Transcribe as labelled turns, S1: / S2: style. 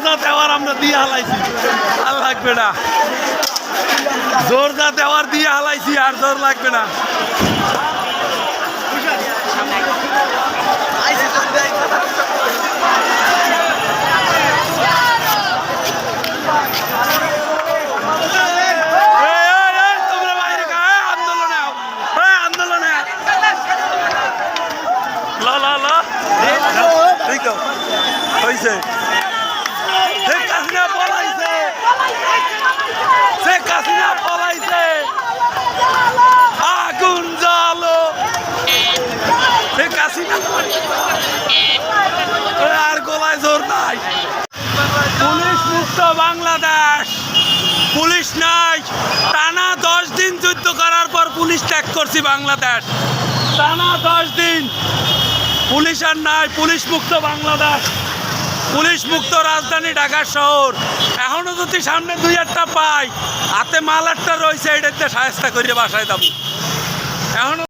S1: যা দেওয়ার আমরা দিয়ে হালাইছি, আর লাগবে না। জোর যা দেওয়ার দিয়ে হালাইছি, আর জোর লাগবে না। তোমরা বাইরে আন্দোলনে আন্দোলনে হয়েছে। শেখ হাসিনা পলাইছে, শেখ হাসিনা পলাইছে, আগুন জ্বালো শেখ হাসিনা, আর গলায় জোর নাই। পুলিশ মুক্ত বাংলাদেশ, পুলিশ নাই। টানা 10 দিন যুদ্ধ করার পর পুলিশ ত্যাগ করছি বাংলাদেশ। টানা 10 দিন পুলিশ আর নাই। পুলিশ মুক্ত বাংলাদেশ, পুলিশ মুক্ত রাজধানী ঢাকা শহর। এখনো যদি সামনে 2-1টা পাই, হাতে মাল একটা রয়েছে, এটাতে সাহায্য করে বাসায় যাবো। এখনো